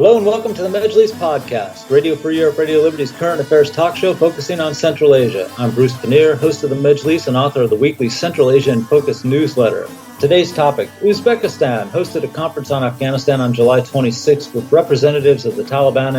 Hello and welcome to the Majlis podcast, Radio Free Europe, Radio Liberty's current affairs talk show focusing on Central Asia. I'm Bruce Pannier, host of the Majlis and author of the weekly Central Asian Focus newsletter. Today's topic, Uzbekistan hosted a conference on Afghanistan on July 26th with representatives of the Taliban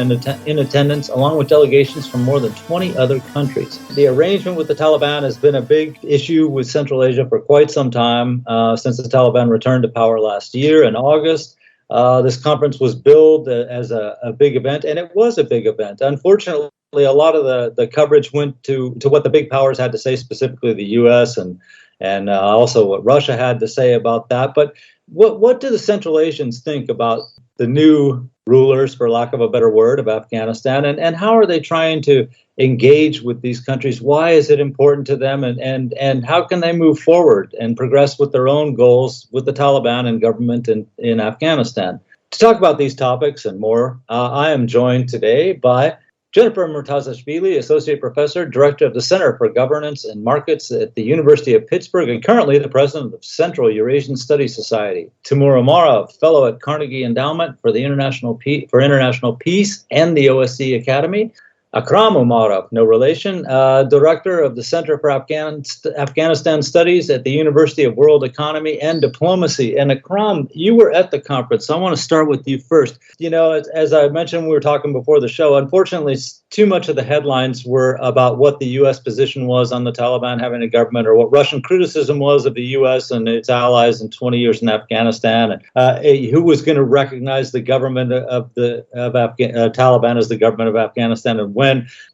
in attendance, along with delegations from more than 20 other countries. The arrangement with the Taliban has been a big issue with Central Asia for quite some time, since the Taliban returned to power last year in August. This conference was billed as a big event, and it was a big event. Unfortunately, a lot of the coverage went to what the big powers had to say, specifically the U.S. and also what Russia had to say about that. But what do the Central Asians think about the new rulers, for lack of a better word, of Afghanistan? And how are they trying to engage with these countries? Why is it important to them? And how can they move forward and progress with their own goals with the Taliban and government in Afghanistan? To talk about these topics and more, I am joined today by Jennifer Murtazashvili, Associate Professor, Director of the Center for Governance and Markets at the University of Pittsburgh, and currently the President of Central Eurasian Studies Society. Timur Umarov, Fellow at Carnegie Endowment for International Peace and the OSCE Academy. Akram Umarov, no relation, Director of the Center for Afghanistan Studies at the University of World Economy and Diplomacy. And Akram, you were at the conference, so I want to start with you first. You know, as I mentioned, we were talking before the show, unfortunately, too much of the headlines were about what the U.S. position was on the Taliban having a government, or what Russian criticism was of the U.S. and its allies in 20 years in Afghanistan, and who was going to recognize the government of Taliban as the government of Afghanistan and when.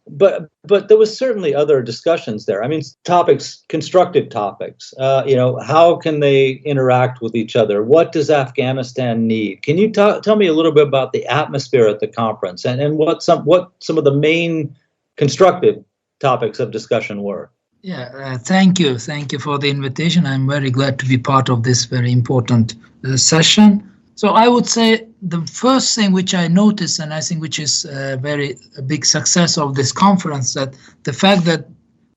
But there was certainly other discussions there. I mean, topics, constructive topics. How can they interact with each other? What does Afghanistan need? Can you tell me a little bit about the atmosphere at the conference and what some of the main constructive topics of discussion were? Yeah, thank you for the invitation. I'm very glad to be part of this very important session. So I would say the first thing which I noticed, and I think which is a big success of this conference, that the fact that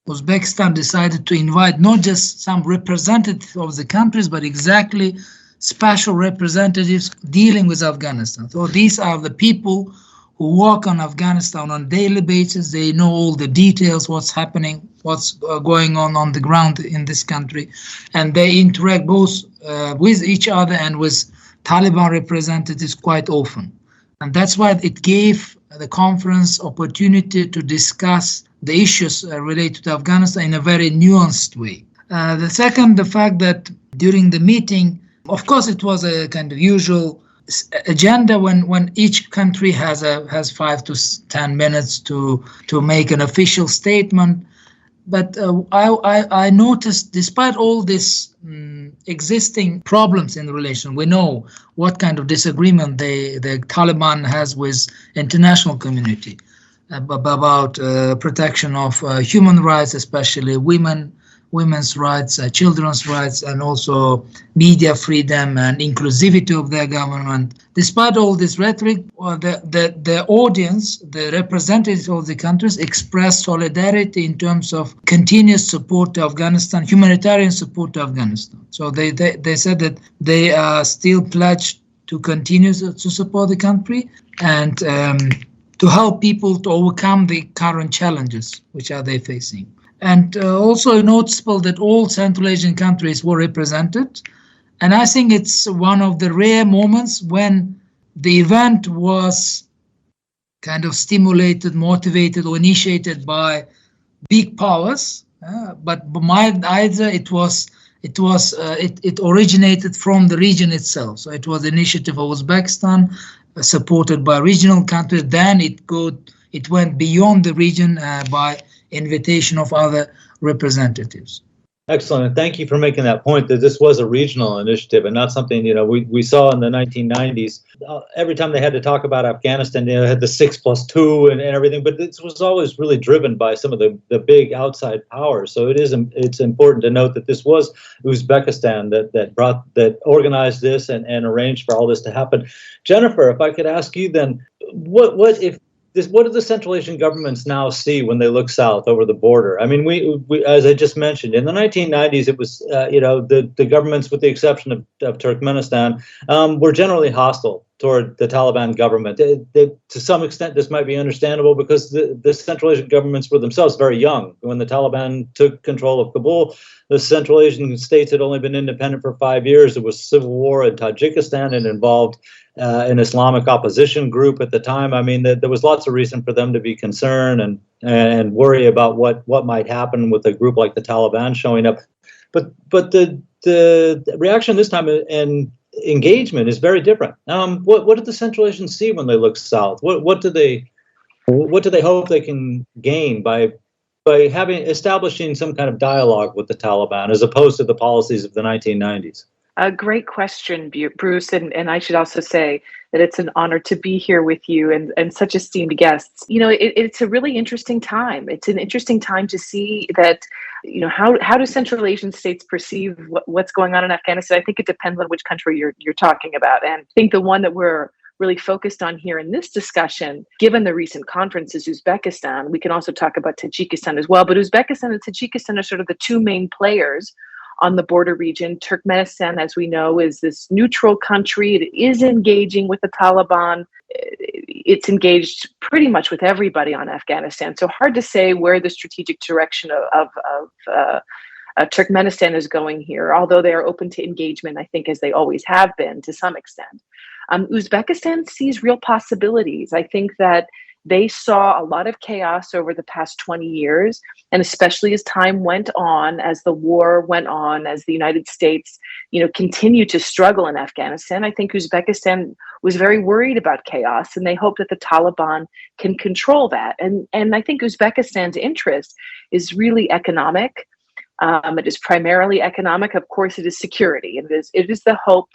Uzbekistan decided to invite not just some representatives of the countries, but exactly special representatives dealing with Afghanistan. So these are the people who work on Afghanistan on a daily basis. They know all the details, what's happening, what's going on the ground in this country, and they interact both with each other and with Taliban representatives quite often. And that's why it gave the conference opportunity to discuss the issues related to Afghanistan in a very nuanced way. The fact that during the meeting, of course, it was a kind of usual agenda when each country has 5 to 10 minutes to make an official statement. But I noticed, despite all this existing problems in the relation, we know what kind of disagreement the Taliban has with international community about protection of human rights, especially women's rights, children's rights, and also media freedom and inclusivity of their government. Despite all this rhetoric, the audience, the representatives of the countries, expressed solidarity in terms of continuous support to Afghanistan, humanitarian support to Afghanistan. So they said that they are still pledged to continue to support the country and to help people to overcome the current challenges which are they facing. And also noticeable that all Central Asian countries were represented. And I think it's one of the rare moments when the event was kind of stimulated, motivated, or initiated by big powers. But either it originated from the region itself. So it was an initiative of Uzbekistan, supported by regional countries. Then it went beyond the region by invitation of other representatives. Excellent. And thank you for making that point, that this was a regional initiative and not something, we saw in the 1990s. Every time they had to talk about Afghanistan, they had the 6+2 and everything, but this was always really driven by some of the big outside powers. So it's important to note that this was Uzbekistan that organized this and arranged for all this to happen. Jennifer, if I could ask you then, what do the Central Asian governments now see when they look south over the border? I mean, we as I just mentioned, in the 1990s, it was, the governments, with the exception of Turkmenistan, were generally hostile toward the Taliban government. To some extent, this might be understandable because the Central Asian governments were themselves very young. When the Taliban took control of Kabul, the Central Asian states had only been independent for 5 years. There was civil war in Tajikistan. It involved an Islamic opposition group at the time. I mean, there was lots of reason for them to be concerned and worry about what might happen with a group like the Taliban showing up. But the reaction this time and engagement is very different. What did the Central Asians see when they look south? What do they hope they can gain by establishing some kind of dialogue with the Taliban as opposed to the policies of the 1990s? A great question, Bruce, and I should also say that it's an honor to be here with you and such esteemed guests. You know, it's a really interesting time. It's an interesting time to see that, you know, how do Central Asian states perceive what's going on in Afghanistan? I think it depends on which country you're talking about. And I think the one that we're really focused on here in this discussion, given the recent conferences, Uzbekistan. We can also talk about Tajikistan as well, but Uzbekistan and Tajikistan are sort of the two main players on the border region. Turkmenistan, as we know, is this neutral country. It is engaging with the Taliban. It's engaged pretty much with everybody on Afghanistan. So hard to say where the strategic direction of Turkmenistan is going here, although they are open to engagement, I think, as they always have been to some extent. Uzbekistan sees real possibilities. I think that they saw a lot of chaos over the past 20 years, and especially as time went on, as the war went on, as the United States, you know, continued to struggle in Afghanistan. I think Uzbekistan was very worried about chaos, and they hope that the Taliban can control that. And I think Uzbekistan's interest is really economic. It is primarily economic. Of course, it is security. It is the hope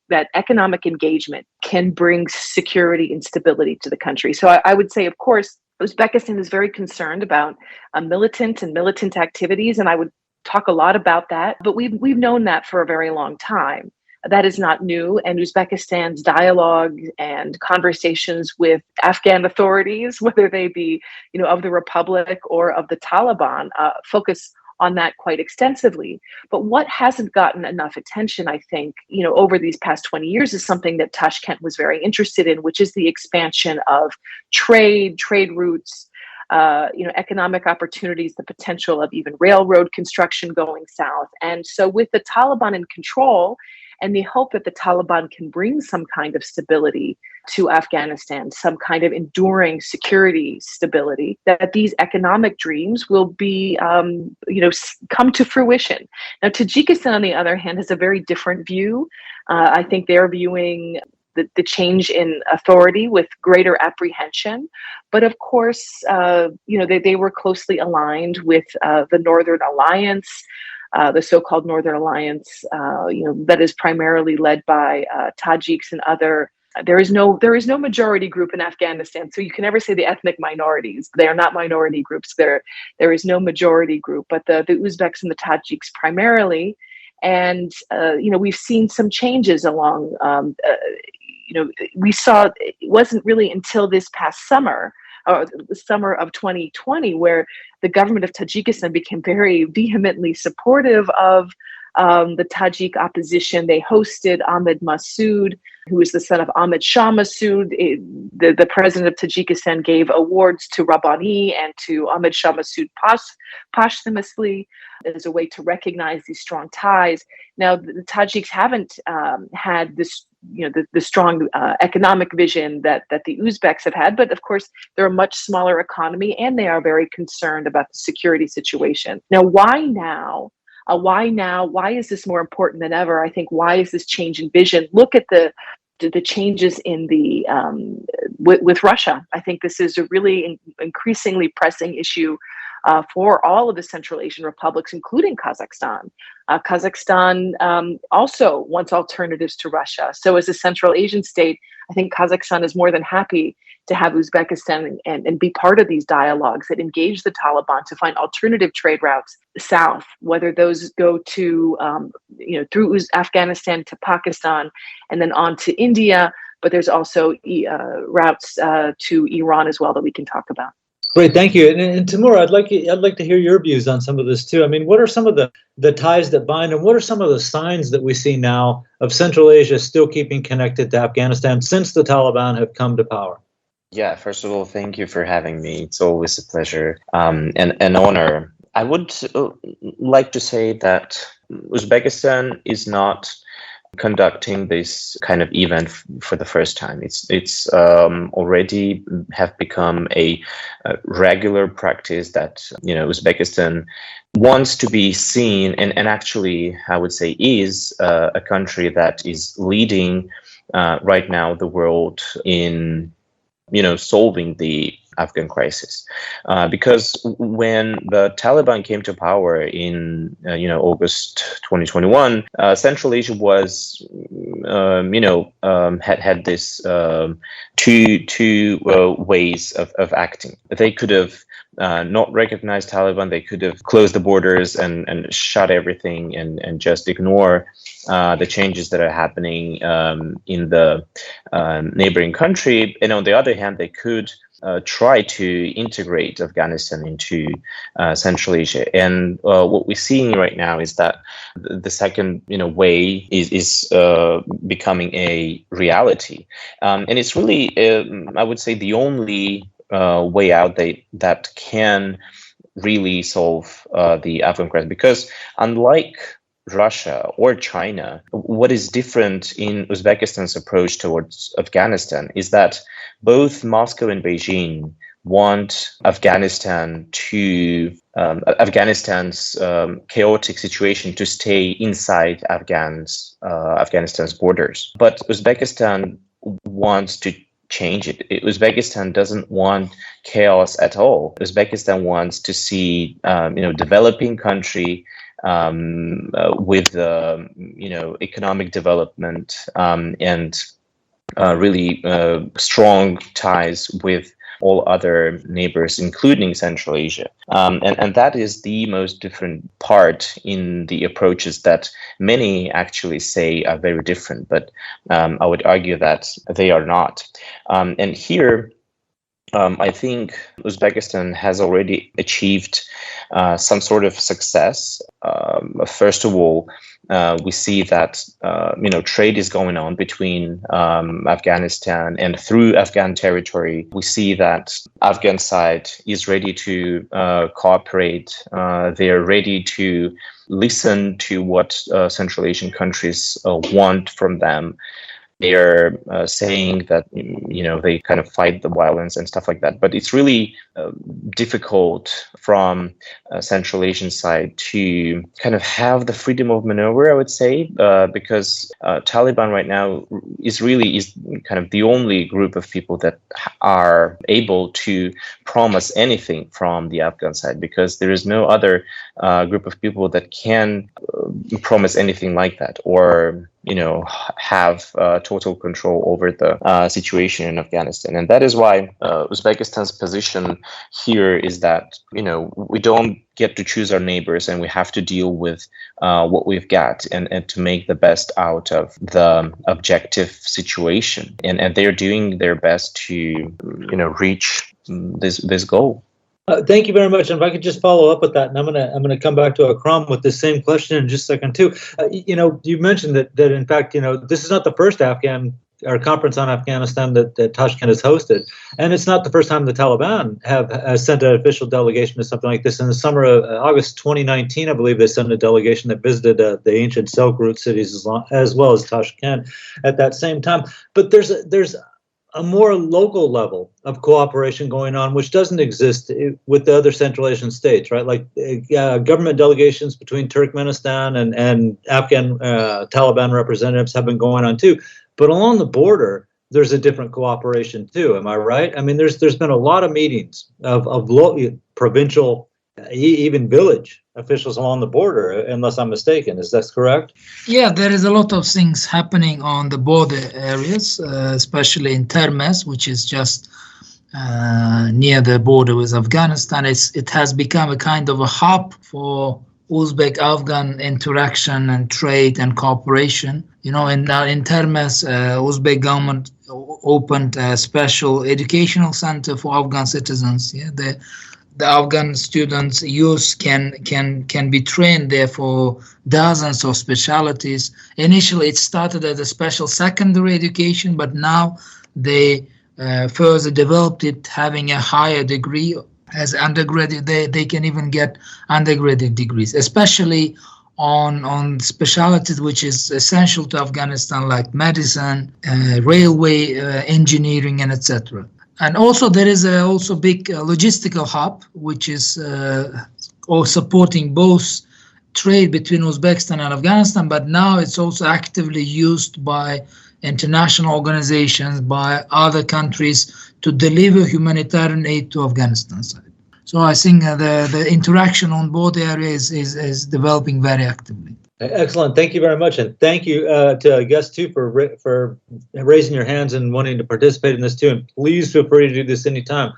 that economic engagement can bring security and stability to the country. So I would say, of course, Uzbekistan is very concerned about militant activities, and I would talk a lot about that. But we've known that for a very long time. That is not new, and Uzbekistan's dialogue and conversations with Afghan authorities, whether they be, you know, of the Republic or of the Taliban, focus on that quite extensively. But what hasn't gotten enough attention, I think, you know, over these past 20 years is something that Tashkent was very interested in, which is the expansion of trade routes, you know, economic opportunities, the potential of even railroad construction going south. And so with the Taliban in control and the hope that the Taliban can bring some kind of stability to Afghanistan, some kind of enduring security stability, that these economic dreams will be, you know, come to fruition. Now, Tajikistan, on the other hand, has a very different view. I think they're viewing the change in authority with greater apprehension. But of course, you know, they were closely aligned with the Northern Alliance, the so-called Northern Alliance, you know, that is primarily led by Tajiks and other. There is no majority group in Afghanistan, so you can never say the ethnic minorities. They are not minority groups. There is no majority group, but the Uzbeks and the Tajiks primarily. And you know, we've seen some changes along. You know, we saw it wasn't really until this past summer, the summer of 2020, where the government of Tajikistan became very vehemently supportive of the Tajik opposition. They hosted Ahmed Massoud, who is the son of Ahmed Shah Massoud. The president of Tajikistan gave awards to Rabbani and to Ahmed Shah Massoud posthumously as a way to recognize these strong ties. Now, the Tajiks haven't had this, you know, the strong economic vision that the Uzbeks have had, but of course they're a much smaller economy and they are very concerned about the security situation. Now, why now? Why now? Why is this more important than ever? I think, why is this change in vision? Look at the changes in the with Russia. I think this is a really increasingly pressing issue for all of the Central Asian republics, including Kazakhstan. Kazakhstan also wants alternatives to Russia. So as a Central Asian state, I think Kazakhstan is more than happy to have Uzbekistan and be part of these dialogues that engage the Taliban to find alternative trade routes south, whether those go to, you know, through Afghanistan to Pakistan and then on to India. But there's also routes to Iran as well that we can talk about. Great, thank you. And Timur, I'd like to hear your views on some of this too. I mean, what are some of the ties that bind, and what are some of the signs that we see now of Central Asia still keeping connected to Afghanistan since the Taliban have come to power? Yeah, first of all, thank you for having me. It's always a pleasure and an honor. I would like to say that Uzbekistan is not conducting this kind of event for the first time. It's already have become a regular practice that Uzbekistan wants to be seen and actually I would say is a country that is leading right now the world in solving the Afghan crisis, because when the Taliban came to power in August 2021, Central Asia was had this two ways of acting. They could have not recognized Taliban. They could have closed the borders and shut everything and just ignore the changes that are happening in the neighboring country. And on the other hand, they could try to integrate Afghanistan into Central Asia. And what we're seeing right now is that the second way is becoming a reality. And it's really, I would say, the only way out that can really solve the Afghan crisis. Because unlike Russia or China, what is different in Uzbekistan's approach towards Afghanistan is that both Moscow and Beijing want Afghanistan's chaotic situation to stay inside Afghanistan's borders. But Uzbekistan wants to change it. Uzbekistan doesn't want chaos at all. Uzbekistan wants to see, developing country with economic development and really strong ties with all other neighbors, including Central Asia. And that is the most different part in the approaches that many actually say are very different, but I would argue that they are not. And here, I think Uzbekistan has already achieved some sort of success. First of all, we see that trade is going on between Afghanistan and through Afghan territory. We see that Afghan side is ready to cooperate. They are ready to listen to what Central Asian countries want from them. They are saying that they kind of fight the violence and stuff like that. But it's really difficult from Central Asian side to kind of have the freedom of maneuver, I would say, because Taliban right now is kind of the only group of people that are able to promise anything from the Afghan side, because there is no other group of people that can promise anything like that or have total control over the situation in Afghanistan. And that is why Uzbekistan's position here is that, we don't get to choose our neighbors and we have to deal with what we've got and to make the best out of the objective situation. And they're doing their best to, reach this goal. Thank you very much. And if I could just follow up with that, and I'm gonna come back to Akram with the same question in just a second too. You mentioned that in fact, this is not the first conference on Afghanistan that Tashkent has hosted, and it's not the first time the Taliban have sent an official delegation to something like this. In the summer of August 2019, I believe they sent a delegation that visited the ancient Silk Route cities as well as Tashkent at that same time. But there's a more local level of cooperation going on, which doesn't exist with the other Central Asian states, right? Like government delegations between Turkmenistan and Afghan Taliban representatives have been going on too. But along the border, there's a different cooperation too. Am I right? I mean, there's been a lot of meetings of provincial, even village officials along the border, unless I'm mistaken. Is that correct? Yeah, there is a lot of things happening on the border areas, especially in Termez, which is just near the border with Afghanistan. It has become a kind of a hub for Uzbek-Afghan interaction and trade and cooperation. In Termez, opened a special educational center for Afghan citizens. Yeah, the Afghan students, youth can be trained there for dozens of specialities. Initially, it started as a special secondary education, but now they further developed it, having a higher degree as undergraduate. They can even get undergraduate degrees, especially on specialities which is essential to Afghanistan, like medicine, railway engineering, and etc. And also there is also big logistical hub, which is supporting both trade between Uzbekistan and Afghanistan, but now it's also actively used by international organizations, by other countries to deliver humanitarian aid to Afghanistan side. So I think the interaction on both areas is developing very actively. Excellent. Thank you very much. And thank you to guests too for raising your hands and wanting to participate in this too. And please feel free to do this anytime.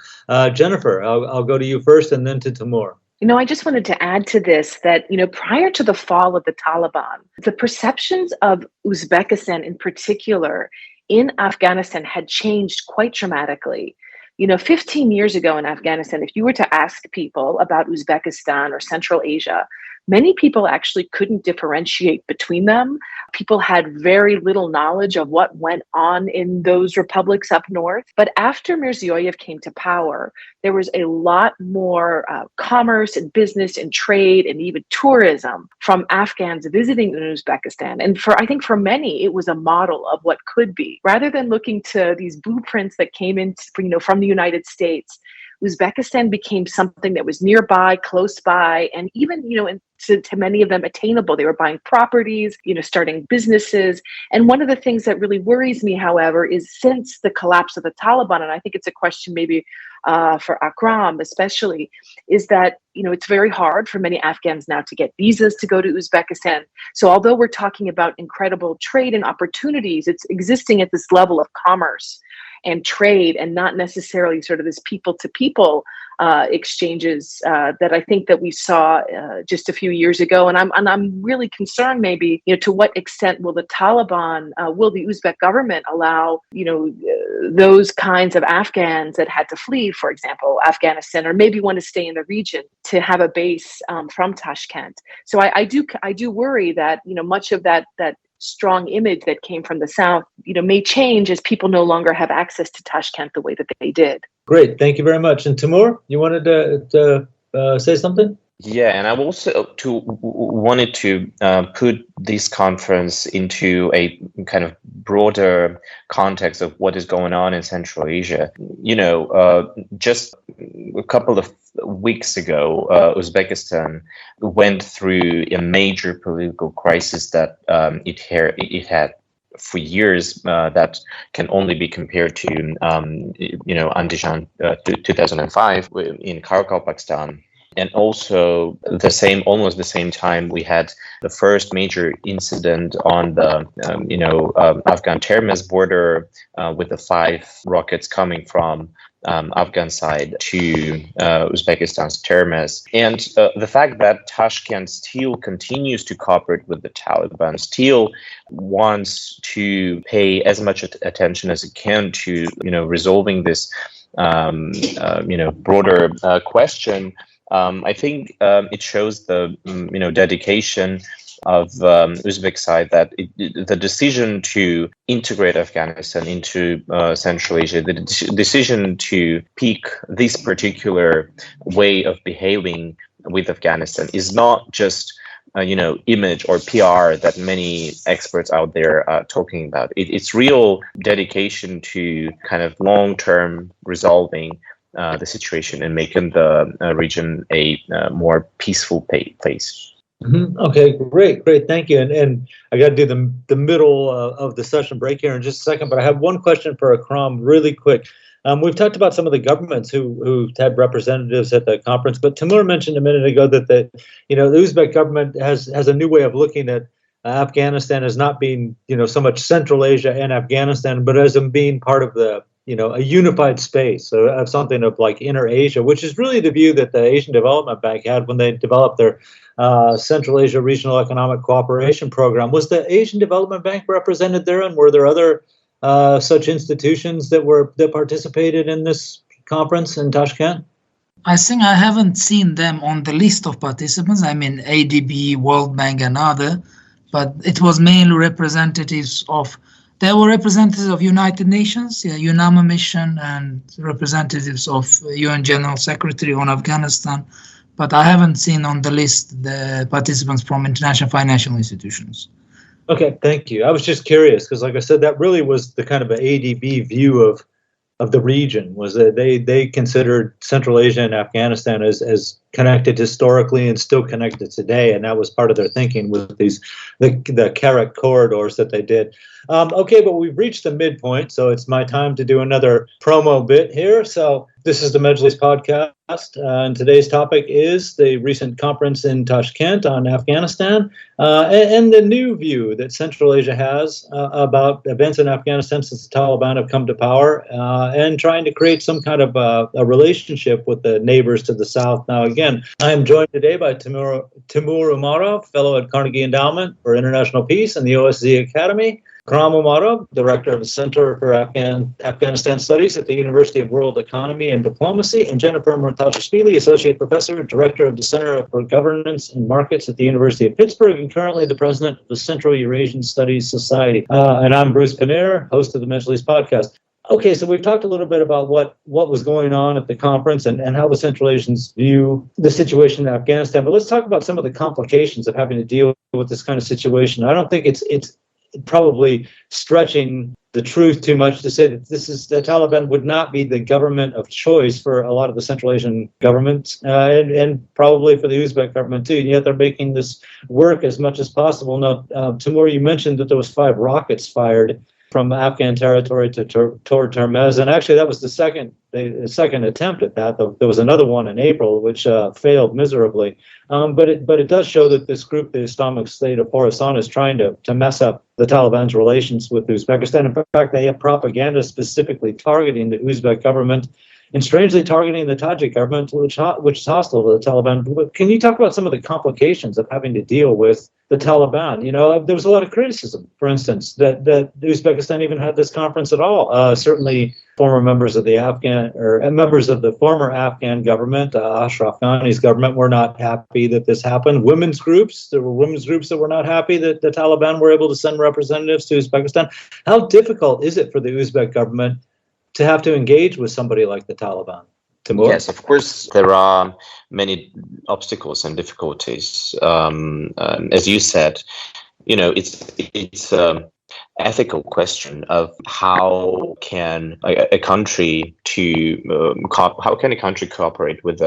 Jennifer, I'll go to you first and then to Timur. I just wanted to add to this that, prior to the fall of the Taliban, the perceptions of Uzbekistan in particular in Afghanistan had changed quite dramatically. 15 years ago in Afghanistan, if you were to ask people about Uzbekistan or Central Asia, many people actually couldn't differentiate between them. People had very little knowledge of what went on in those republics up north. But after Mirziyoyev came to power, there was a lot more commerce and business and trade and even tourism from Afghans visiting Uzbekistan. And I think for many, it was a model of what could be. Rather than looking to these blueprints that came in, from the United States, Uzbekistan became something that was nearby, close by, and even, to many of them attainable. They were buying properties, starting businesses. And one of the things that really worries me, however, is since the collapse of the Taliban, and I think it's a question maybe for Akram especially, is that, it's very hard for many Afghans now to get visas to go to Uzbekistan. So although we're talking about incredible trade and opportunities, it's existing at this level of commerce and trade, and not necessarily sort of this people-to-people exchanges that I think that we saw just a few years ago. And I'm really concerned, maybe, to what extent will the Taliban, will the Uzbek government allow, those kinds of Afghans that had to flee, for example, Afghanistan, or maybe want to stay in the region, to have a base from Tashkent. So I do worry that, much of that strong image that came from the South, may change as people no longer have access to Tashkent the way that they did. Great. Thank you very much. And Timur, you wanted to say something? Yeah, and I also wanted to put this conference into a kind of broader context of what is going on in Central Asia. Just a couple of weeks ago, Uzbekistan went through a major political crisis that it had for years, that can only be compared to Andijan 2005 in Karakalpakstan. And also almost the same time, we had the first major incident on the, Afghan Termez border with the 5 rockets coming from Afghan side to Uzbekistan's Termez. And the fact that Tashkent still continues to cooperate with the Taliban, still wants to pay as much attention as it can to, resolving this, broader question. I think it shows the dedication of Uzbek side, that the decision to integrate Afghanistan into Central Asia, the decision to pick this particular way of behaving with Afghanistan is not just image or PR that many experts out there are talking about. It's real dedication to kind of long-term resolving the situation and making the region a more peaceful place. Mm-hmm. Okay, great. Thank you. And I got to do the middle of the session break here in just a second, but I have one question for Akram really quick. We've talked about some of the governments who had representatives at the conference, but Timur mentioned a minute ago that the Uzbek government has a new way of looking at Afghanistan as not being, so much Central Asia and Afghanistan, but as being part of the, a unified space, of something of like inner Asia, which is really the view that the Asian Development Bank had when they developed their Central Asia Regional Economic Cooperation Program. Was the Asian Development Bank represented there, and were there other such institutions that participated in this conference in Tashkent? I think I haven't seen them on the list of participants. I mean, ADB, World Bank, and other, but it was mainly representatives of. There were representatives of United Nations, UNAMA mission, and representatives of UN General Secretary on Afghanistan. But I haven't seen on the list the participants from international financial institutions. Okay, thank you. I was just curious because, like I said, that really was the kind of an ADB view of the region, was that they considered Central Asia and Afghanistan as connected historically and still connected today, and that was part of their thinking with the carrot corridors that they did. Okay, but we've reached the midpoint, so it's my time to do another promo bit here. So this is the Majlis podcast, and today's topic is the recent conference in Tashkent on Afghanistan, and the new view that Central Asia has about events in Afghanistan since the Taliban have come to power, and trying to create some kind of a relationship with the neighbors to the south. Now, again, I am joined today by Timur Umarov, fellow at Carnegie Endowment for International Peace and the OSCE Academy, Kram Umarov, director of the Center for Afghanistan Studies at the University of World Economy and Diplomacy, and Jennifer Murtazashvili, associate professor, director of the Center for Governance and Markets at the University of Pittsburgh, and currently the president of the Central Eurasian Studies Society. And I'm Bruce Pannier, host of the Majlis podcast. Okay, so we've talked a little bit about what was going on at the conference and how the Central Asians view the situation in Afghanistan. But let's talk about some of the complications of having to deal with this kind of situation. I don't think it's probably stretching the truth too much to say that the Taliban would not be the government of choice for a lot of the Central Asian governments, and probably for the Uzbek government too. And yet they're making this work as much as possible. Now, Timur, you mentioned that there was 5 rockets fired from Afghan territory toward Termez, and actually that was the second attempt at that. There was another one in April which failed miserably, but it does show that this group, the Islamic State of Khorasan, is trying to mess up the Taliban's relations with Uzbekistan. In fact, they have propaganda specifically targeting the Uzbek government and strangely targeting the Tajik government, which is hostile to the Taliban. Can you talk about some of the complications of having to deal with the Taliban? You know, there was a lot of criticism, for instance, that Uzbekistan even had this conference at all. Certainly, former members of the members of the former Afghan government, Ashraf Ghani's government, were not happy that this happened. There were women's groups that were not happy that the Taliban were able to send representatives to Uzbekistan. How difficult is it for the Uzbek government to have to engage with somebody like the Taliban? Timur? Yes, of course, there are many obstacles and difficulties. As you said, you know, it's ethical question of how can a country cooperate with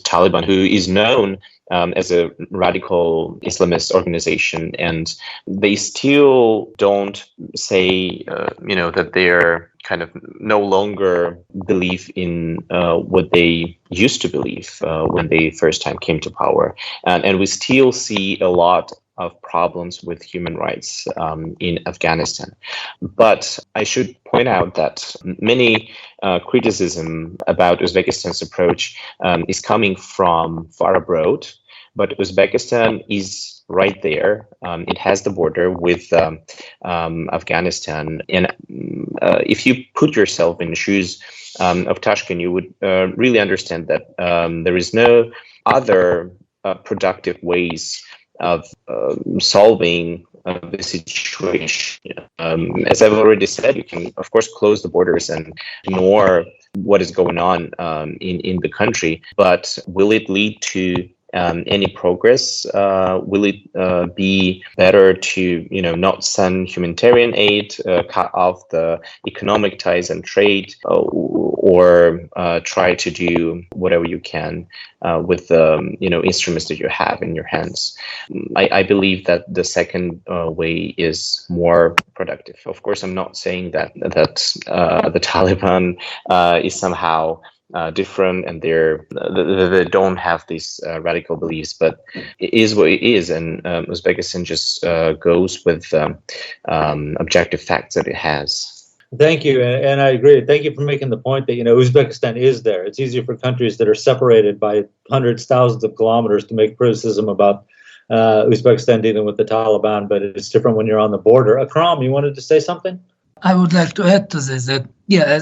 Taliban, who is known as a radical Islamist organization, and they still don't say that they're kind of no longer believe in what they used to believe when they first time came to power, and we still see a lot of problems with human rights in Afghanistan. But I should point out that many criticism about Uzbekistan's approach is coming from far abroad, but Uzbekistan is right there. It has the border with Afghanistan. And if you put yourself in the shoes of Tashkent, you would really understand that there is no other productive ways of solving the situation. As I've already said, you can, of course, close the borders and ignore what is going on in the country, but will it lead to any progress? Will it be better to, not send humanitarian aid, cut off the economic ties and trade, or try to do whatever you can with the, instruments that you have in your hands? I believe that the second way is more productive. Of course, I'm not saying that the Taliban is somehow different and they don't have these radical beliefs, but it is what it is, and Uzbekistan just goes with objective facts that it has. Thank you, and I agree. Thank you for making the point that Uzbekistan is there. It's easier for countries that are separated by hundreds, thousands of kilometers to make criticism about Uzbekistan dealing with the Taliban, but it's different when you're on the border. Akram, you wanted to say something? I would like to add to this that,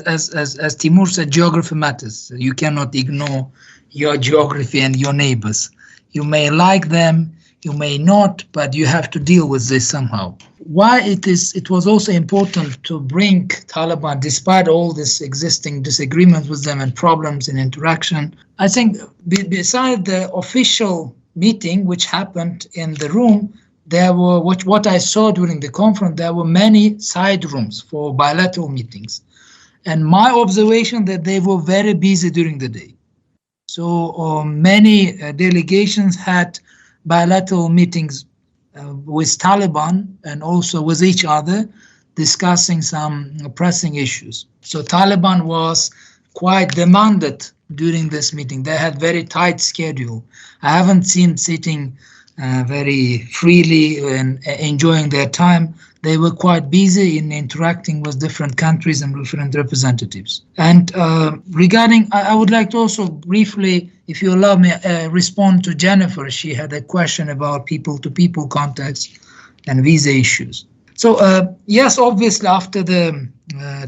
as Timur said, geography matters. You cannot ignore your geography and your neighbors. You may like them, you may not, but you have to deal with this somehow. Why it was also important to bring Taliban, despite all this existing disagreements with them and problems in interaction. I think beside the official meeting, which happened in the room, there were, what I saw during the conference, there were many side rooms for bilateral meetings. And my observation that they were very busy during the day. So many delegations had bilateral meetings with Taliban and also with each other, discussing some pressing issues. So Taliban was quite demanded during this meeting. They had very tight schedule. I haven't seen sitting very freely and enjoying their time. They were quite busy in interacting with different countries and different representatives. And regarding, I would like to also briefly, if you allow me, respond to Jennifer. She had a question about people-to-people contacts and visa issues. So yes, obviously after the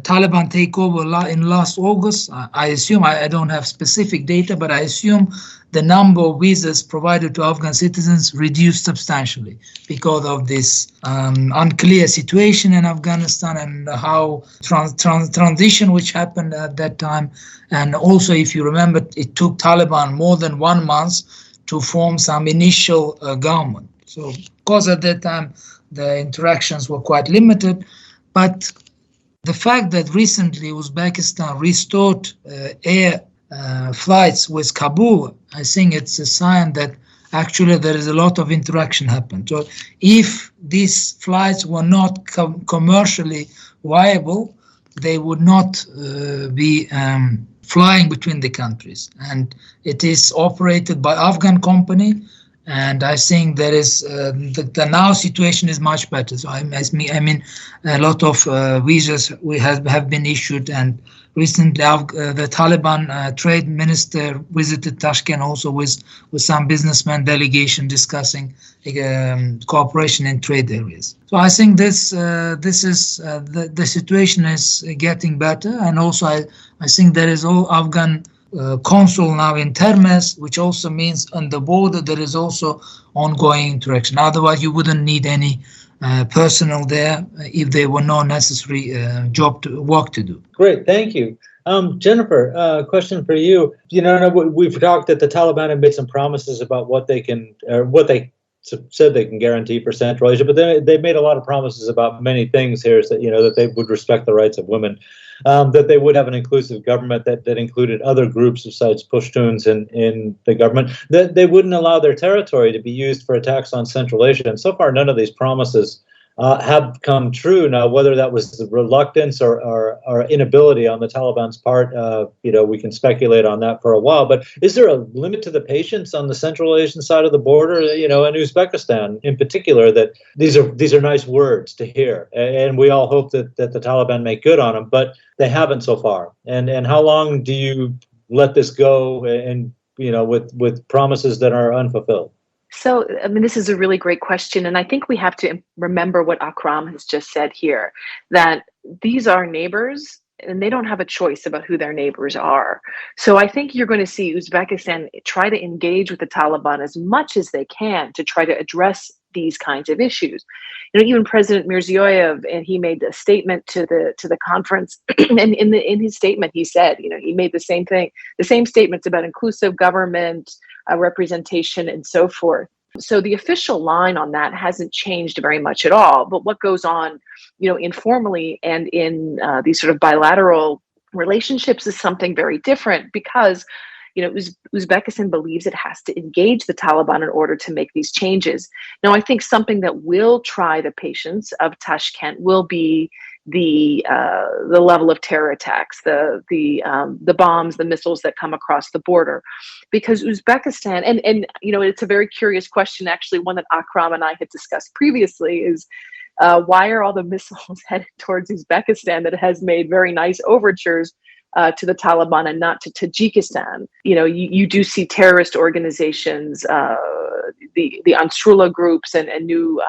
Taliban takeover in last August, I assume, I don't have specific data, but I assume the number of visas provided to Afghan citizens reduced substantially because of this unclear situation in Afghanistan and how transition which happened at that time. And also, if you remember, it took Taliban more than 1 month to form some initial government. So because at that time, the interactions were quite limited. But the fact that recently Uzbekistan restored air flights with Kabul, I think it's a sign that actually there is a lot of interaction happened. So if these flights were not commercially viable, they would not be flying between the countries. And it is operated by Afghan company. And I think there is the now situation is much better. So I mean, a lot of visas have been issued, and recently the Taliban trade minister visited Tashkent also with some businessman delegation discussing cooperation in trade areas. So I think this is the situation is getting better, and also I think there is all Afghan consul now in Termez, which also means on the border there is also ongoing interaction. Otherwise, you wouldn't need any personnel there if there were no necessary work to do. Great, thank you. Jennifer, question for you. You know, we've talked that the Taliban have made some promises about what they can, or what they said they can guarantee for Central Asia, but they've made a lot of promises about many things here. So, you know, that they would respect the rights of women, that they would have an inclusive government that included other groups besides Pashtuns in the government, that they wouldn't allow their territory to be used for attacks on Central Asia. And so far, none of these promises have come true. Now, whether that was the reluctance or inability on the Taliban's part, you know, we can speculate on that for a while. But is there a limit to the patience on the Central Asian side of the border, you know, in Uzbekistan in particular, that these are nice words to hear, and we all hope that the Taliban make good on them, but they haven't so far. And how long do you let this go, and you know, with promises that are unfulfilled? So, I mean, this is a really great question. And I think we have to remember what Akram has just said here, that these are neighbors and they don't have a choice about who their neighbors are. So I think you're going to see Uzbekistan try to engage with the Taliban as much as they can to try to address these kinds of issues. You know, even President Mirziyoyev, and he made a statement to the conference, and in his statement he said, you know, he made the same thing, the same statements about inclusive government, representation, and so forth. So the official line on that hasn't changed very much at all. But what goes on, you know, informally and in these sort of bilateral relationships is something very different, because you know, Uzbekistan believes it has to engage the Taliban in order to make these changes. Now, I think something that will try the patience of Tashkent will be the level of terror attacks, the bombs, the missiles that come across the border, because Uzbekistan, and you know, it's a very curious question, actually, one that Akram and I had discussed previously, is why are all the missiles headed towards Uzbekistan that has made very nice overtures to the Taliban and not to Tajikistan. You do see terrorist organizations, the Ansarullah groups and new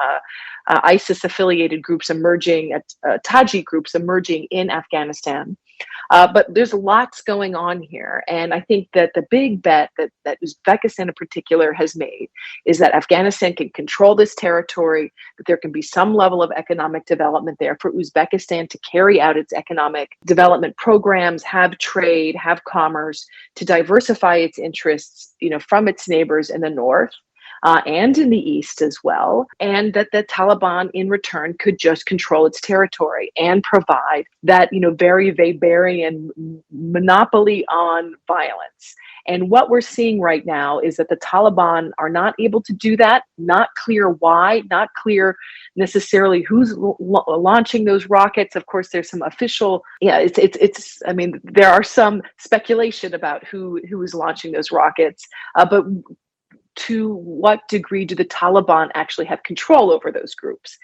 ISIS-affiliated groups emerging, Tajik groups emerging in Afghanistan. But there's lots going on here. And I think that the big bet that Uzbekistan in particular has made is that Afghanistan can control this territory, that there can be some level of economic development there for Uzbekistan to carry out its economic development programs, have trade, have commerce, to diversify its interests, from its neighbors in the north. And in the east as well, and that the Taliban in return could just control its territory and provide that, very Weberian monopoly on violence. And what we're seeing right now is that the Taliban are not able to do that, not clear why, not clear necessarily who's launching those rockets. Of course, there's some official, there are some speculation about who is launching those rockets, but to what degree do the Taliban actually have control over those groups?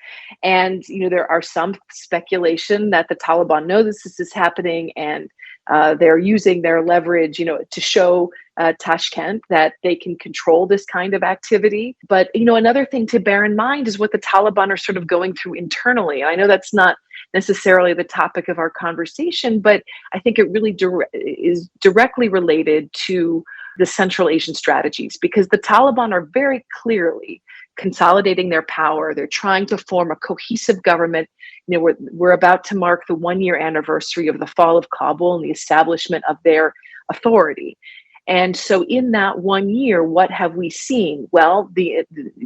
And, there are some speculation that the Taliban know this is happening, and they're using their leverage, to show Tashkent that they can control this kind of activity. But, another thing to bear in mind is what the Taliban are sort of going through internally. And I know that's not necessarily the topic of our conversation, but I think it really is directly related to the Central Asian strategies, because the Taliban are very clearly consolidating their power. They're trying to form a cohesive government. We're about to mark the 1-year anniversary of the fall of Kabul and the establishment of their authority. And so in that 1 year, what have we seen? Well,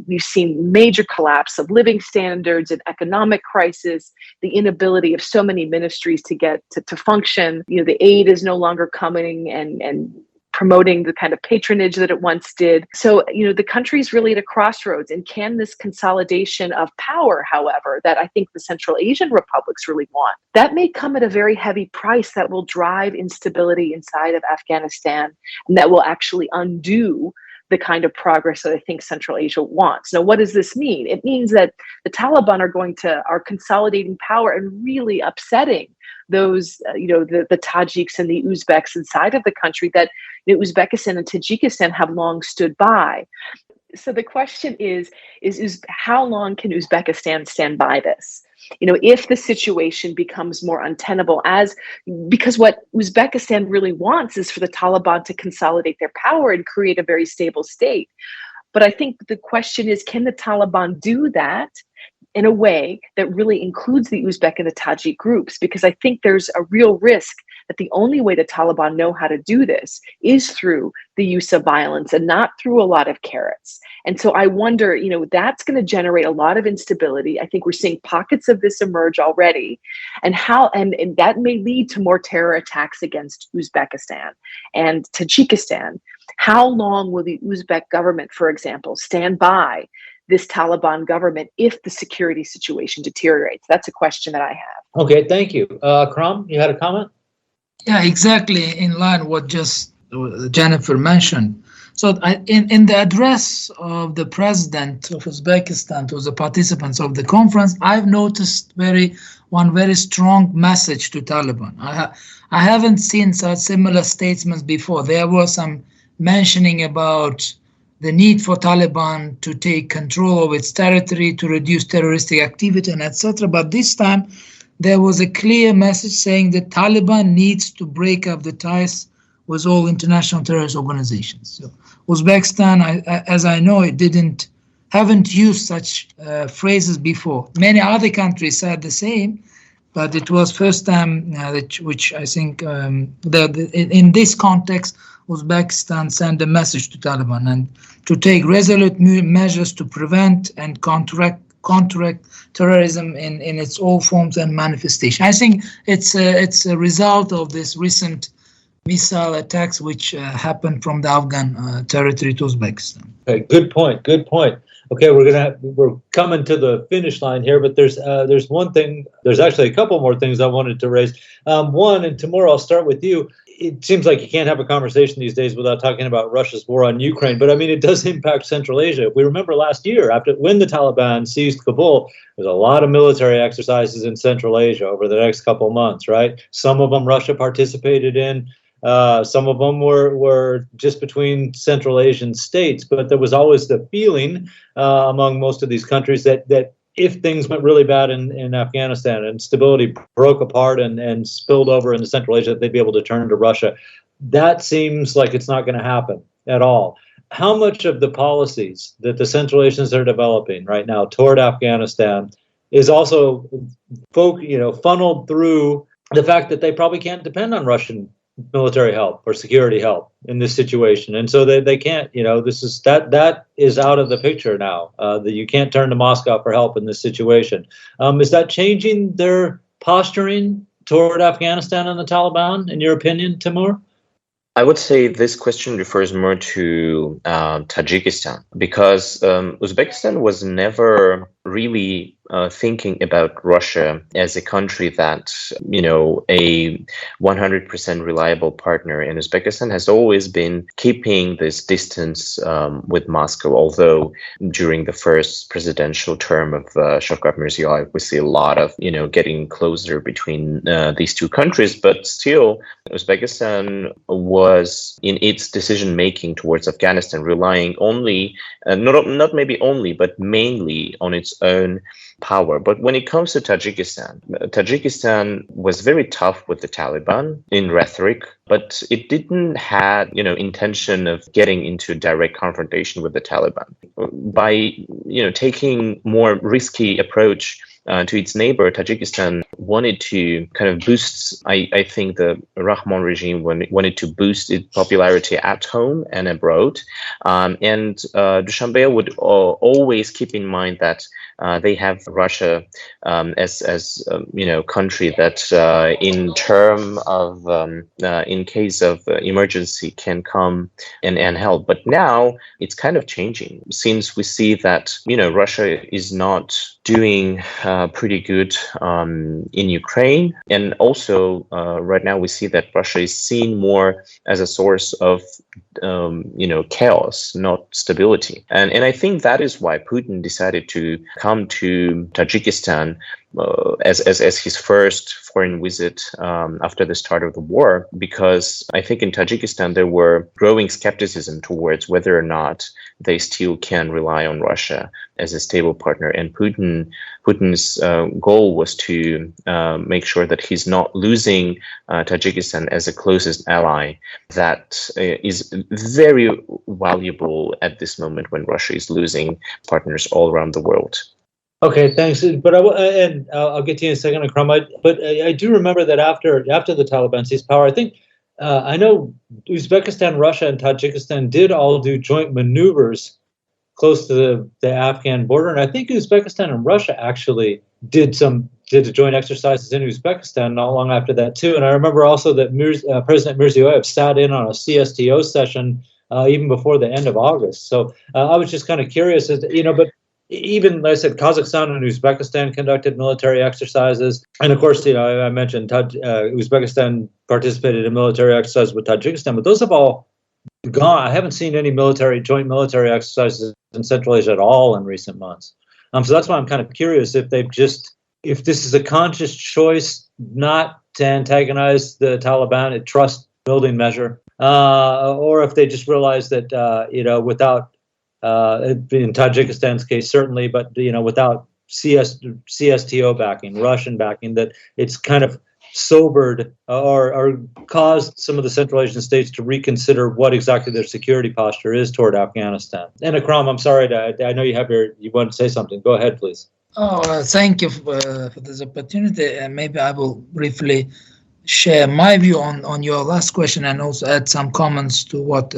we've seen major collapse of living standards, an economic crisis, the inability of so many ministries to get to function. The aid is no longer coming and promoting the kind of patronage that it once did. So, the country's really at a crossroads. And can this consolidation of power, however, that I think the Central Asian republics really want, that may come at a very heavy price that will drive instability inside of Afghanistan, and that will actually undo the kind of progress that I think Central Asia wants. Now, what does this mean? It means that the Taliban are consolidating power and really upsetting those, the Tajiks and the Uzbeks inside of the country that Uzbekistan and Tajikistan have long stood by. So the question is how long can Uzbekistan stand by this? If the situation becomes more untenable, because what Uzbekistan really wants is for the Taliban to consolidate their power and create a very stable state. But I think the question is, can the Taliban do that in a way that really includes the Uzbek and the Tajik groups? Because I think there's a real risk that the only way the Taliban know how to do this is through the use of violence and not through a lot of carrots. And so I wonder, that's going to generate a lot of instability. I think we're seeing pockets of this emerge already, and that may lead to more terror attacks against Uzbekistan and Tajikistan. How long will the Uzbek government, for example, stand by this Taliban government if the security situation deteriorates? That's a question that I have. Okay, thank you. Kram, you had a comment? Yeah, exactly in line what just Jennifer mentioned. So in the address of the president of Uzbekistan to the participants of the conference, I've noticed one very strong message to Taliban. I haven't seen such similar statements before. There was some mentioning about the need for Taliban to take control of its territory, to reduce terroristic activity, and etc. But this time, there was a clear message saying that Taliban needs to break up the ties with all international terrorist organizations. So Uzbekistan, as I know, haven't used such phrases before. Many other countries said the same, but it was first time which I think in this context, Uzbekistan sent a message to Taliban and to take resolute measures to prevent and counteract terrorism in its all forms and manifestation. I think it's a result of this recent missile attacks which happened from the Afghan territory to Uzbekistan. Okay, good point. Okay, we're coming to the finish line here, but there's one thing. There's actually a couple more things I wanted to raise. One, and Timur, I'll start with you. it seems like you can't have a conversation these days without talking about Russia's war on Ukraine. But I mean, it does impact Central Asia. If we remember last year, when the Taliban seized Kabul, there's a lot of military exercises in Central Asia over the next couple of months, right? Some of them Russia participated in. Some of them were just between Central Asian states. But there was always the feeling among most of these countries that if things went really bad in Afghanistan and stability broke apart and spilled over into Central Asia, they'd be able to turn to Russia. That seems like it's not going to happen at all. How much of the policies that the Central Asians are developing right now toward Afghanistan is also funneled through the fact that they probably can't depend on Russian military help or security help in this situation, and so they can't. That is out of the picture now. That you can't turn to Moscow for help in this situation. Is that changing their posturing toward Afghanistan and the Taliban, in your opinion, Timur? I would say this question refers more to Tajikistan, because Uzbekistan was never really thinking about Russia as a country that, a 100% reliable partner. And Uzbekistan has always been keeping this distance with Moscow, although during the first presidential term of Shavkat Mirziyoyev, we see a lot of, getting closer between these two countries. But still, Uzbekistan was in its decision-making towards Afghanistan relying only, not maybe only, but mainly on its own power. But when it comes to Tajikistan was very tough with the Taliban in rhetoric, but it didn't have, intention of getting into direct confrontation with the Taliban. By, taking more risky approach to its neighbor, Tajikistan wanted to kind of boost, I think the Rahman regime wanted to boost its popularity at home and abroad. And Dushanbe would always keep in mind that they have Russia as country that in term of in case of emergency can come and help. But now it's kind of changing, since we see that Russia is not doing pretty good in Ukraine, and also right now we see that Russia is seen more as a source of chaos, not stability. And I think that is why Putin decided to come to Tajikistan as his first foreign visit after the start of the war, because I think in Tajikistan there were growing skepticism towards whether or not they still can rely on Russia as a stable partner. And Putin's goal was to make sure that he's not losing Tajikistan as a closest ally that is very valuable at this moment when Russia is losing partners all around the world. Okay, thanks. But I'll get to you in a second, Akram. But I do remember that after the Taliban seized power, I think I know Uzbekistan, Russia, and Tajikistan did all do joint maneuvers close to the Afghan border, and I think Uzbekistan and Russia actually did the joint exercises in Uzbekistan not long after that too. And I remember also that President Mirziyoyev sat in on a CSTO session even before the end of August. So I was just kind of curious, but. Even, like I said, Kazakhstan and Uzbekistan conducted military exercises. And of course, I mentioned Uzbekistan participated in military exercises with Tajikistan, but those have all gone. I haven't seen any joint military exercises in Central Asia at all in recent months. So that's why I'm kind of curious if if this is a conscious choice not to antagonize the Taliban, a trust building measure, or if they just realize that, without in Tajikistan's case, certainly, but without CSTO backing, Russian backing, that it's kind of sobered or caused some of the Central Asian states to reconsider what exactly their security posture is toward Afghanistan. And Akram, I'm sorry, I know you want to say something. Go ahead, please. Thank you for this opportunity. And maybe I will briefly share my view on your last question and also add some comments to what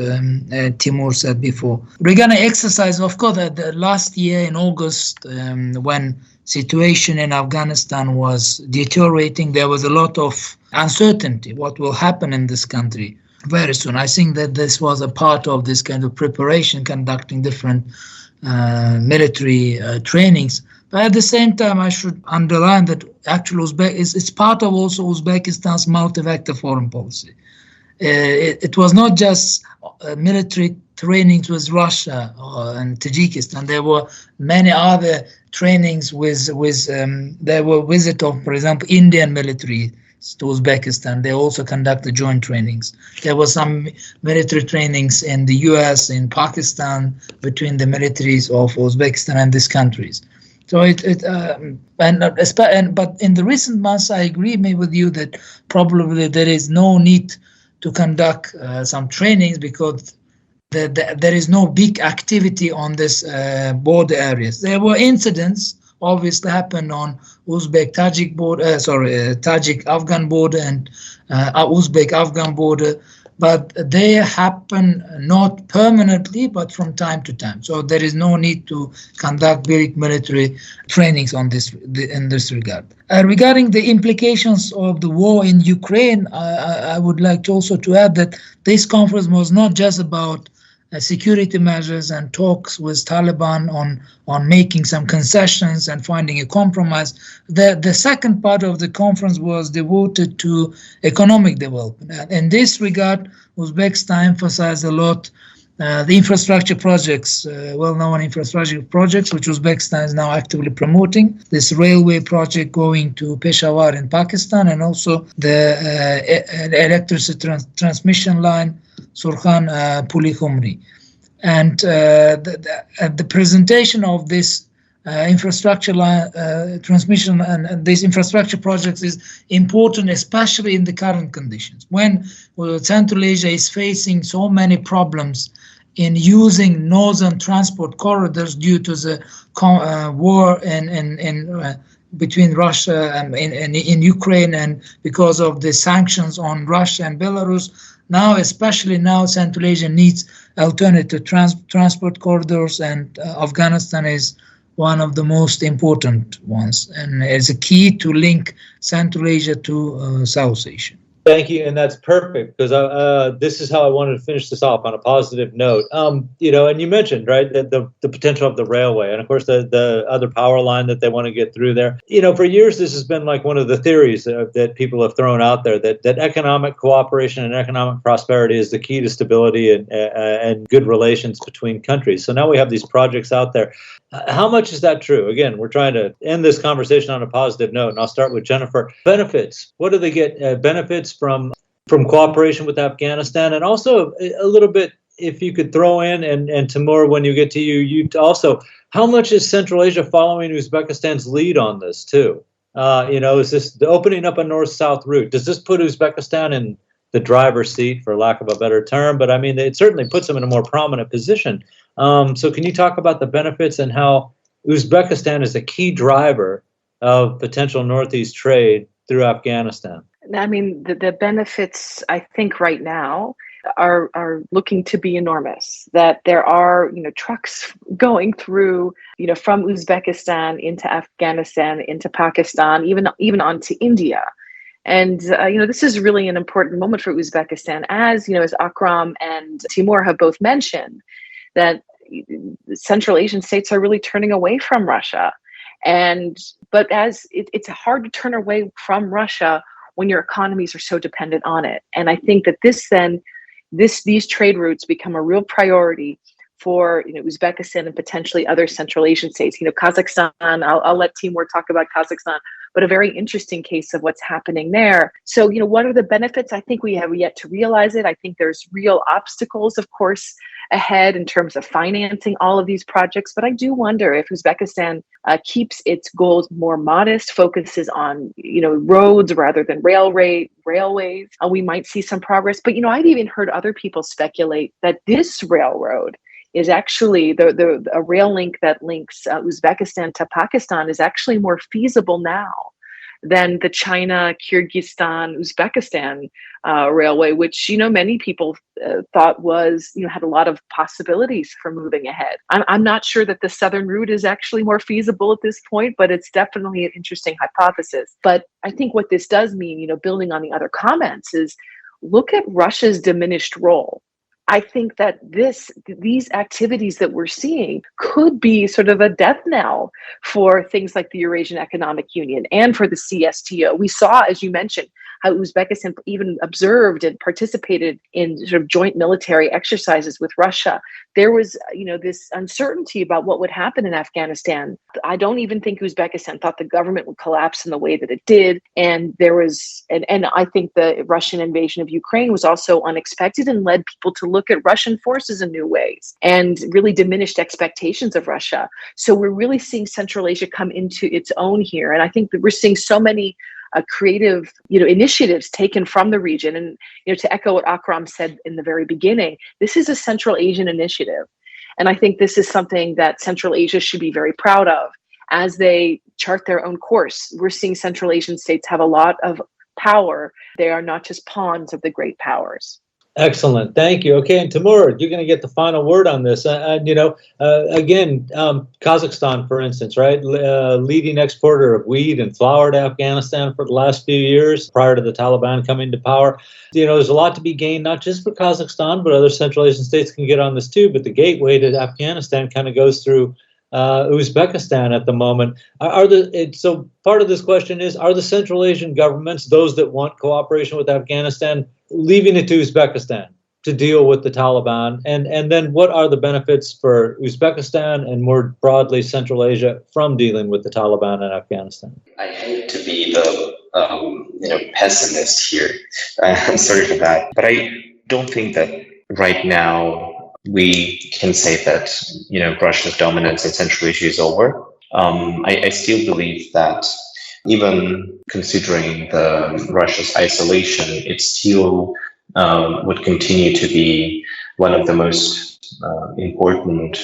Timur said before. Regarding exercise, of course, the last year in August, when situation in Afghanistan was deteriorating, there was a lot of uncertainty what will happen in this country very soon. I think that this was a part of this kind of preparation, conducting different military trainings. But at the same time, I should underline that actually it's part of also Uzbekistan's multi-vector foreign policy. it was not just military trainings with Russia and Tajikistan. There were many other trainings there were visit of, for example, Indian military to Uzbekistan. They also conducted joint trainings. There were some military trainings in the US, in Pakistan, between the militaries of Uzbekistan and these countries. So but in the recent months, I agree with you that probably there is no need to conduct some trainings because there is no big activity on this border areas. There were incidents obviously happened on Uzbek-Tajik border, Tajik-Afghan border and Uzbek-Afghan border, but they happen not permanently, but from time to time. So there is no need to conduct big military trainings in this regard. Regarding the implications of the war in Ukraine, I would like also to add that this conference was not just about security measures and talks with Taliban on making some concessions and finding a compromise. The second part of the conference was devoted to economic development. In this regard, Uzbekistan emphasized a lot the infrastructure projects, well-known infrastructure projects, which Uzbekistan is now actively promoting. This railway project going to Peshawar in Pakistan, and also the electricity transmission line Surkhan Puli Khumri. And the presentation of this infrastructure line, transmission and these infrastructure projects is important, especially in the current conditions, when Central Asia is facing so many problems in using northern transport corridors due to the war between Russia and in Ukraine, and because of the sanctions on Russia and Belarus. Now, especially now, Central Asia needs alternative transport corridors, and Afghanistan is one of the most important ones, and is a key to link Central Asia to South Asia. Thank you, and that's perfect, because this is how I wanted to finish this off on a positive note. And you mentioned, right, that the potential of the railway, and of course the other power line that they want to get through there. For years this has been like one of the theories that people have thrown out there, that economic cooperation and economic prosperity is the key to stability and good relations between countries. So now we have these projects out there. How much is that true? Again, we're trying to end this conversation on a positive note, and I'll start with Jennifer. Benefits. What do they get? Benefits from cooperation with Afghanistan, and also a little bit, if you could throw in, and Timur, when you get to you also, how much is Central Asia following Uzbekistan's lead on this too? Is this the opening up a north-south route? Does this put Uzbekistan in the driver's seat, for lack of a better term? But I mean, it certainly puts them in a more prominent position. So can you talk about the benefits and how Uzbekistan is a key driver of potential Northeast trade through Afghanistan? I mean, the benefits, I think right now are looking to be enormous. That there are, trucks going through, from Uzbekistan into Afghanistan, into Pakistan, even onto India. And, this is really an important moment for Uzbekistan, as Akram and Timur have both mentioned, that Central Asian states are really turning away from Russia. But as it's hard to turn away from Russia when your economies are so dependent on it. And I think that these trade routes become a real priority for Uzbekistan and potentially other Central Asian states. Kazakhstan, I'll let Timur talk about Kazakhstan, but a very interesting case of what's happening there. So, what are the benefits? I think we have yet to realize it. I think there's real obstacles, of course, ahead in terms of financing all of these projects. But I do wonder if Uzbekistan keeps its goals more modest, focuses on, roads rather than railways, we might see some progress. But, I've even heard other people speculate that this railroad is actually a rail link that links Uzbekistan to Pakistan is actually more feasible now than the China, Kyrgyzstan, Uzbekistan railway, which, many people thought was, had a lot of possibilities for moving ahead. I'm not sure that the southern route is actually more feasible at this point, but it's definitely an interesting hypothesis. But I think what this does mean, building on the other comments, is look at Russia's diminished role. I think that these activities that we're seeing could be sort of a death knell for things like the Eurasian Economic Union and for the CSTO. We saw, as you mentioned, how Uzbekistan even observed and participated in sort of joint military exercises with Russia. There was, this uncertainty about what would happen in Afghanistan. I don't even think Uzbekistan thought the government would collapse in the way that it did. And there was, and I think the Russian invasion of Ukraine was also unexpected and led people to look at Russian forces in new ways and really diminished expectations of Russia. So we're really seeing Central Asia come into its own here. And I think that we're seeing so many creative, initiatives taken from the region. And, to echo what Akram said in the very beginning, this is a Central Asian initiative. And I think this is something that Central Asia should be very proud of as they chart their own course. We're seeing Central Asian states have a lot of power. They are not just pawns of the great powers. Excellent. Thank you. Okay. And Timur, you're going to get the final word on this. Kazakhstan, for instance, right? Leading exporter of wheat and flour to Afghanistan for the last few years prior to the Taliban coming to power. There's a lot to be gained, not just for Kazakhstan, but other Central Asian states can get on this too. But the gateway to Afghanistan kind of goes through Uzbekistan at the moment. So part of this question is, are the Central Asian governments, those that want cooperation with Afghanistan, leaving it to Uzbekistan to deal with the Taliban? And then what are the benefits for Uzbekistan and more broadly Central Asia from dealing with the Taliban in Afghanistan? I hate to be the pessimist here. I'm sorry for that. But I don't think that right now we can say that, Russia's dominance in Central Asia is over. I still believe that even considering Russia's isolation, it still would continue to be one of the most important,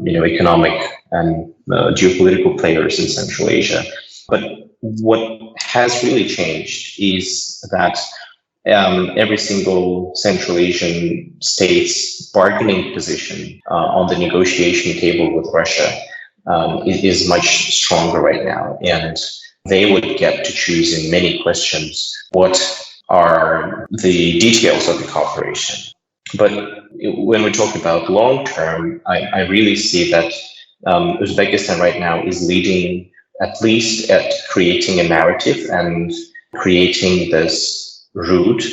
economic and geopolitical players in Central Asia. But what has really changed is that every single Central Asian state's bargaining position on the negotiation table with Russia is much stronger right now. And they would get to choose in many questions what are the details of the cooperation. But when we talk about long term, I really see that Uzbekistan right now is leading at least at creating a narrative and creating this route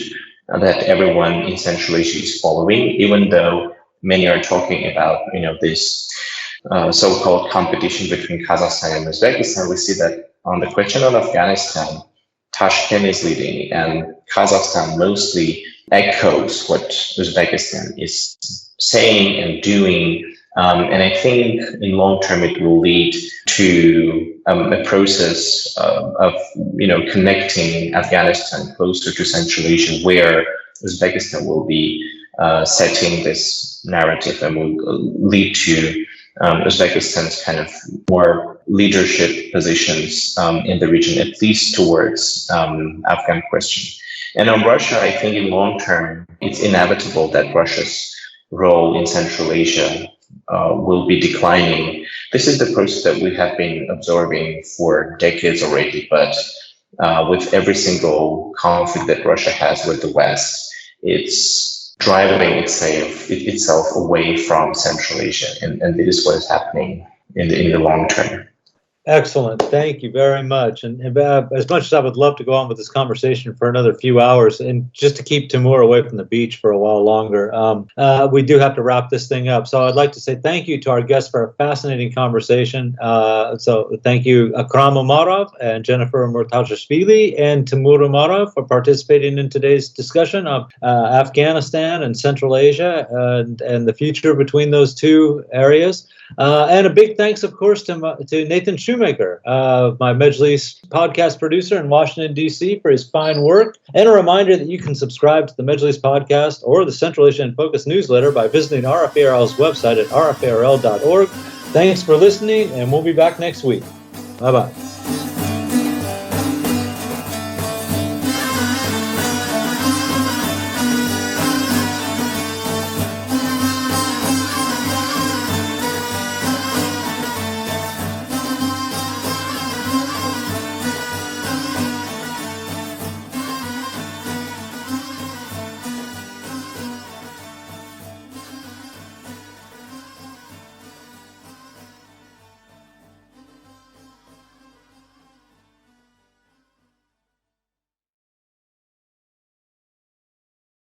that everyone in Central Asia is following, even though many are talking about, this so-called competition between Kazakhstan and Uzbekistan. We see that on the question of Afghanistan, Tashkent is leading, and Kazakhstan mostly echoes what Uzbekistan is saying and doing. And I think in long term it will lead to a process of connecting Afghanistan closer to Central Asia, where Uzbekistan will be setting this narrative and will lead to Uzbekistan's kind of more leadership positions in the region, at least towards Afghan question. And on Russia, I think in long term, it's inevitable that Russia's role in Central Asia will be declining. This is the process that we have been observing for decades already, but with every single conflict that Russia has with the West, it's driving itself away from Central Asia, and this is what is happening in the long term. Excellent. Thank you very much. And as much as I would love to go on with this conversation for another few hours, and just to keep Timur away from the beach for a while longer, we do have to wrap this thing up. So I'd like to say thank you to our guests for a fascinating conversation. So thank you, Akram Umarov and Jennifer Murtazashvili and Timur Umarov for participating in today's discussion of Afghanistan and Central Asia and the future between those two areas. And a big thanks, of course, to Nathan Shoemaker, my Majlis podcast producer in Washington, D.C., for his fine work. And a reminder that you can subscribe to the Majlis podcast or the Central Asia in Focus newsletter by visiting RFARL's website at rfarl.org. Thanks for listening, and we'll be back next week. Bye-bye.